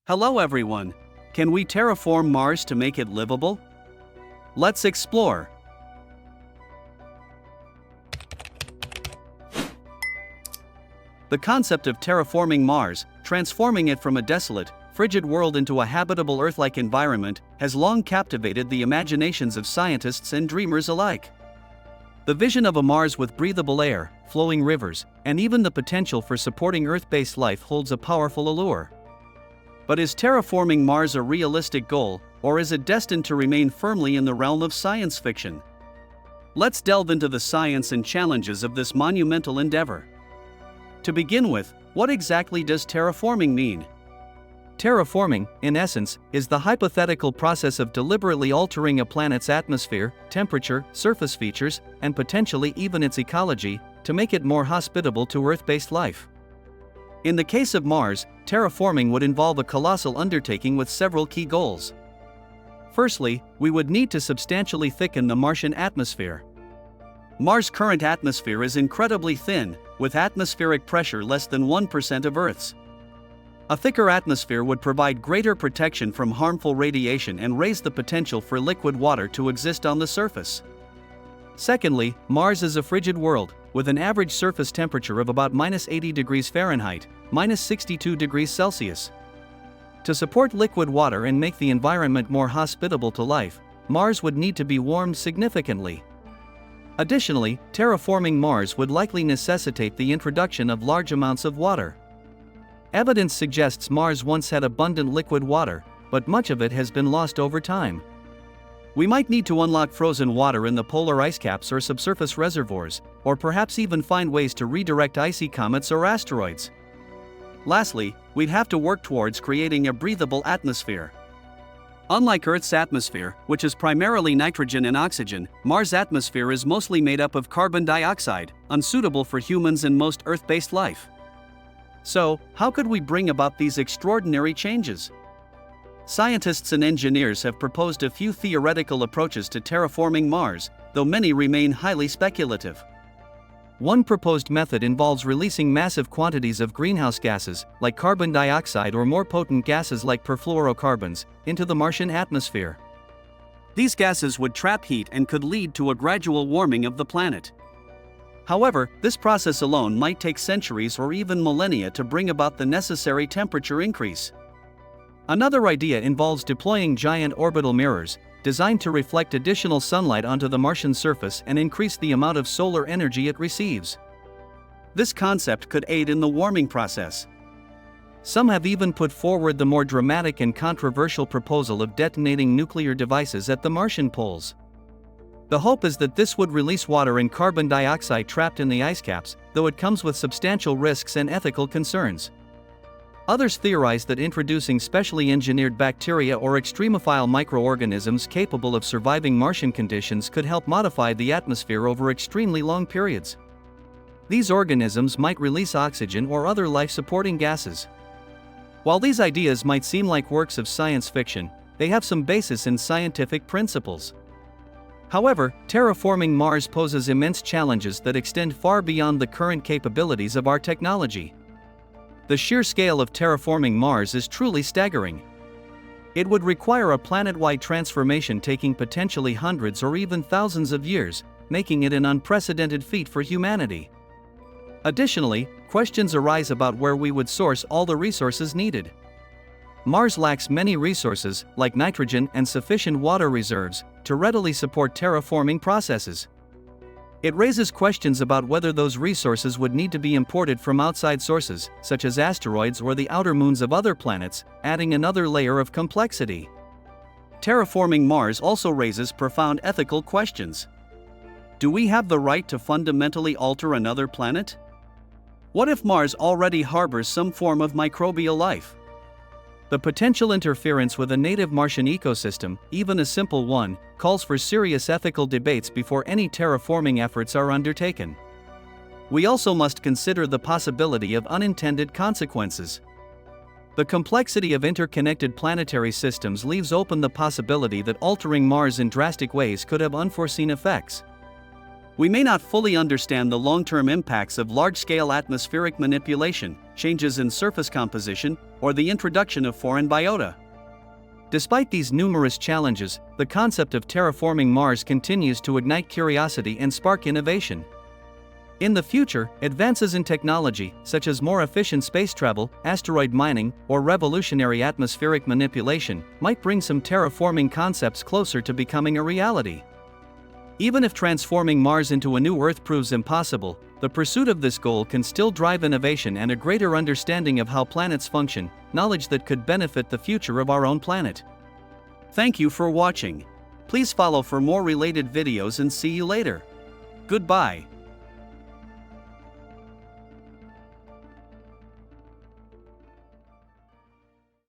Hello everyone! Can we terraform Mars to make it livable? Let's explore! The concept of terraforming Mars, transforming it from a desolate, frigid world into a habitable Earth-like environment, has long captivated the imaginations of scientists and dreamers alike. The vision of a Mars with breathable air, flowing rivers, and even the potential for supporting Earth-based life holds a powerful allure. But is terraforming Mars a realistic goal, or is it destined to remain firmly in the realm of science fiction? Let's delve into the science and challenges of this monumental endeavor. To begin with, what exactly does terraforming mean? Terraforming, in essence, is the hypothetical process of deliberately altering a planet's atmosphere, temperature, surface features, and potentially even its ecology, to make it more hospitable to Earth-based life. In the case of Mars, terraforming would involve a colossal undertaking with several key goals. Firstly, we would need to substantially thicken the Martian atmosphere. Mars' current atmosphere is incredibly thin, with atmospheric pressure less than 1% of Earth's. A thicker atmosphere would provide greater protection from harmful radiation and raise the potential for liquid water to exist on the surface. Secondly, Mars is a frigid world, with an average surface temperature of about -80 degrees Fahrenheit, -62 degrees Celsius. To support liquid water and make the environment more hospitable to life, Mars would need to be warmed significantly. Additionally, terraforming Mars would likely necessitate the introduction of large amounts of water. Evidence suggests Mars once had abundant liquid water, but much of it has been lost over time. We might need to unlock frozen water in the polar ice caps or subsurface reservoirs, or perhaps even find ways to redirect icy comets or asteroids. Lastly, we'd have to work towards creating a breathable atmosphere. Unlike Earth's atmosphere, which is primarily nitrogen and oxygen, Mars' atmosphere is mostly made up of carbon dioxide, unsuitable for humans and most Earth-based life. So, how could we bring about these extraordinary changes? Scientists and engineers have proposed a few theoretical approaches to terraforming Mars, though many remain highly speculative. One proposed method involves releasing massive quantities of greenhouse gases, like carbon dioxide or more potent gases like perfluorocarbons, into the Martian atmosphere. These gases would trap heat and could lead to a gradual warming of the planet. However, this process alone might take centuries or even millennia to bring about the necessary temperature increase. Another idea involves deploying giant orbital mirrors, designed to reflect additional sunlight onto the Martian surface and increase the amount of solar energy it receives. This concept could aid in the warming process. Some have even put forward the more dramatic and controversial proposal of detonating nuclear devices at the Martian poles. The hope is that this would release water and carbon dioxide trapped in the ice caps, though it comes with substantial risks and ethical concerns. Others theorize that introducing specially engineered bacteria or extremophile microorganisms capable of surviving Martian conditions could help modify the atmosphere over extremely long periods. These organisms might release oxygen or other life-supporting gases. While these ideas might seem like works of science fiction, they have some basis in scientific principles. However, terraforming Mars poses immense challenges that extend far beyond the current capabilities of our technology. The sheer scale of terraforming Mars is truly staggering. It would require a planet-wide transformation taking potentially hundreds or even thousands of years, making it an unprecedented feat for humanity. Additionally, questions arise about where we would source all the resources needed. Mars lacks many resources, like nitrogen and sufficient water reserves, to readily support terraforming processes. It raises questions about whether those resources would need to be imported from outside sources, such as asteroids or the outer moons of other planets, adding another layer of complexity. Terraforming Mars also raises profound ethical questions. Do we have the right to fundamentally alter another planet? What if Mars already harbors some form of microbial life? The potential interference with a native Martian ecosystem, even a simple one, calls for serious ethical debates before any terraforming efforts are undertaken. We also must consider the possibility of unintended consequences. The complexity of interconnected planetary systems leaves open the possibility that altering Mars in drastic ways could have unforeseen effects. We may not fully understand the long-term impacts of large-scale atmospheric manipulation, changes in surface composition, or the introduction of foreign biota. Despite these numerous challenges, the concept of terraforming Mars continues to ignite curiosity and spark innovation. In the future, advances in technology, such as more efficient space travel, asteroid mining, or revolutionary atmospheric manipulation, might bring some terraforming concepts closer to becoming a reality. Even if transforming Mars into a new Earth proves impossible, the pursuit of this goal can still drive innovation and a greater understanding of how planets function, knowledge that could benefit the future of our own planet. Thank you for watching. Please follow for more related videos and see you later. Goodbye.